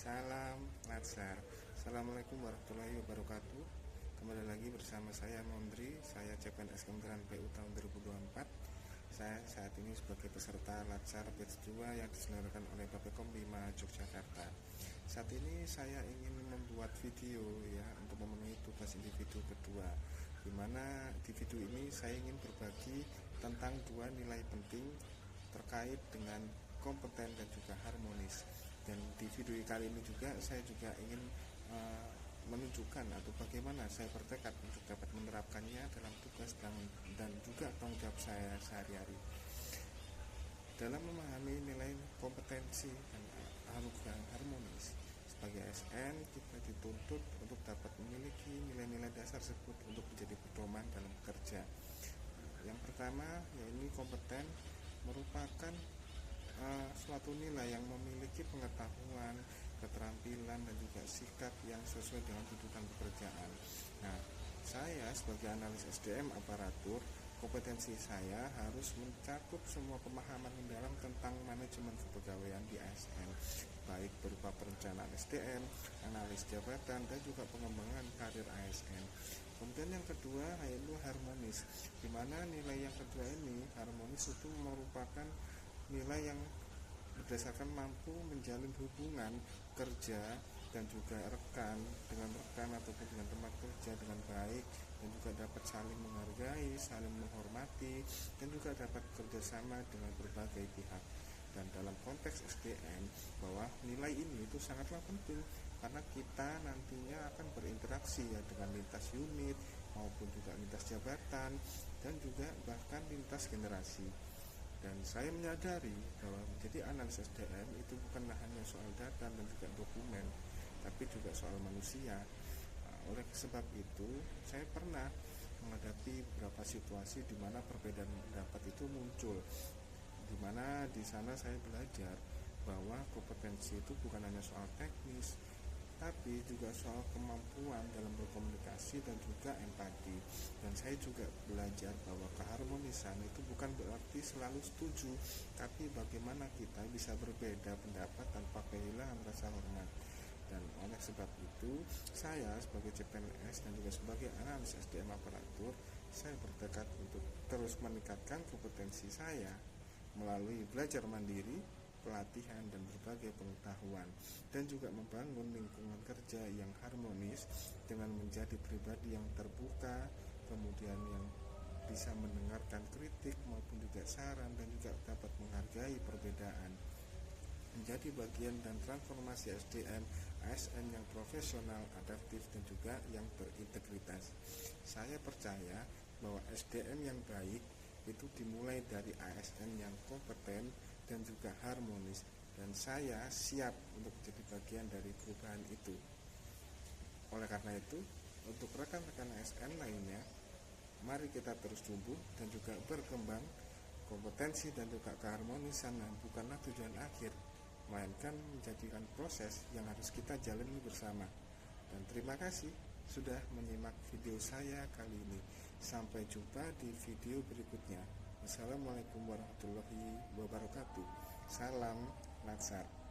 Salam Latsar. Assalamualaikum warahmatullahi wabarakatuh. Kembali lagi bersama saya Mondri. Saya CPNS Kementerian PU tahun 2024. Saya saat ini sebagai peserta Latsar Batch 2 yang diselenggarakan oleh Bappekom 5 Yogyakarta. Saat ini saya ingin membuat video ya untuk memenuhi tugas individu kedua, di mana di video ini saya ingin berbagi tentang dua nilai penting terkait dengan kompeten dan juga harmonis. Dan di video kali ini juga saya juga ingin menunjukkan atau bagaimana saya bertekad untuk dapat menerapkannya dalam tugas dan juga tanggung jawab saya sehari-hari. Dalam memahami nilai kompetensi dan harmonis, sebagai ASN kita dituntut untuk dapat memiliki nilai-nilai dasar tersebut untuk menjadi pedoman dalam bekerja. Yang pertama, yaitu kompeten merupakan suatu nilai yang memiliki pengetahuan, keterampilan, dan juga sikap yang sesuai dengan tuntutan pekerjaan. Nah, saya sebagai analis SDM aparatur, kompetensi saya harus mencakup semua pemahaman mendalam tentang manajemen kepegawaian di ASN, baik berupa perencanaan SDM, analis jabatan, dan juga pengembangan karir ASN. Kemudian yang kedua yaitu harmonis, di mana nilai yang kedua ini harmonis itu merupakan nilai yang berdasarkan mampu menjalin hubungan kerja dan juga rekan ataupun dengan tempat kerja dengan baik, dan juga dapat saling menghargai, saling menghormati, dan juga dapat kerjasama dengan berbagai pihak. Dan dalam konteks SDM, bahwa nilai ini itu sangatlah penting karena kita nantinya akan berinteraksi ya dengan lintas unit maupun juga lintas jabatan dan juga bahkan lintas generasi. Dan saya menyadari bahwa menjadi analis SDM itu bukanlah hanya soal data dan juga dokumen, tapi juga soal manusia. Oleh sebab itu, saya pernah menghadapi beberapa situasi di mana perbedaan pendapat itu muncul, di mana di sana saya belajar bahwa kompetensi itu bukan hanya soal teknis, tapi juga soal kemampuan dalam berkomunikasi dan juga empati. Dan saya juga belajar bahwa keharmonisan itu bukan berarti selalu setuju, tapi bagaimana kita bisa berbeda pendapat tanpa kehilangan rasa hormat. Dan oleh sebab itu, saya sebagai CPNS dan juga sebagai analis SDM aparatur, saya bertekad untuk terus meningkatkan kompetensi saya melalui belajar mandiri, pelatihan, dan berbagai pengetahuan, dan juga membangun lingkungan kerja yang harmonis dengan menjadi pribadi yang terbuka, kemudian yang bisa mendengarkan kritik maupun juga saran, dan juga dapat menghargai perbedaan, menjadi bagian dan transformasi SDM ASN yang profesional, adaptif, dan juga yang berintegritas. Saya percaya bahwa SDM yang baik itu dimulai dari ASN yang kompeten dan juga harmonis, dan saya siap untuk menjadi bagian dari perubahan itu. Oleh karena itu, untuk rekan-rekan ASN lainnya, mari kita terus tumbuh dan juga berkembang. Kompetensi dan juga keharmonisan bukanlah tujuan akhir, melainkan menjadikan proses yang harus kita jalani bersama. Dan terima kasih sudah menyimak video saya kali ini. Sampai jumpa di video berikutnya. Wassalamualaikum warahmatullahi wabarakatuh. Salam Latsar.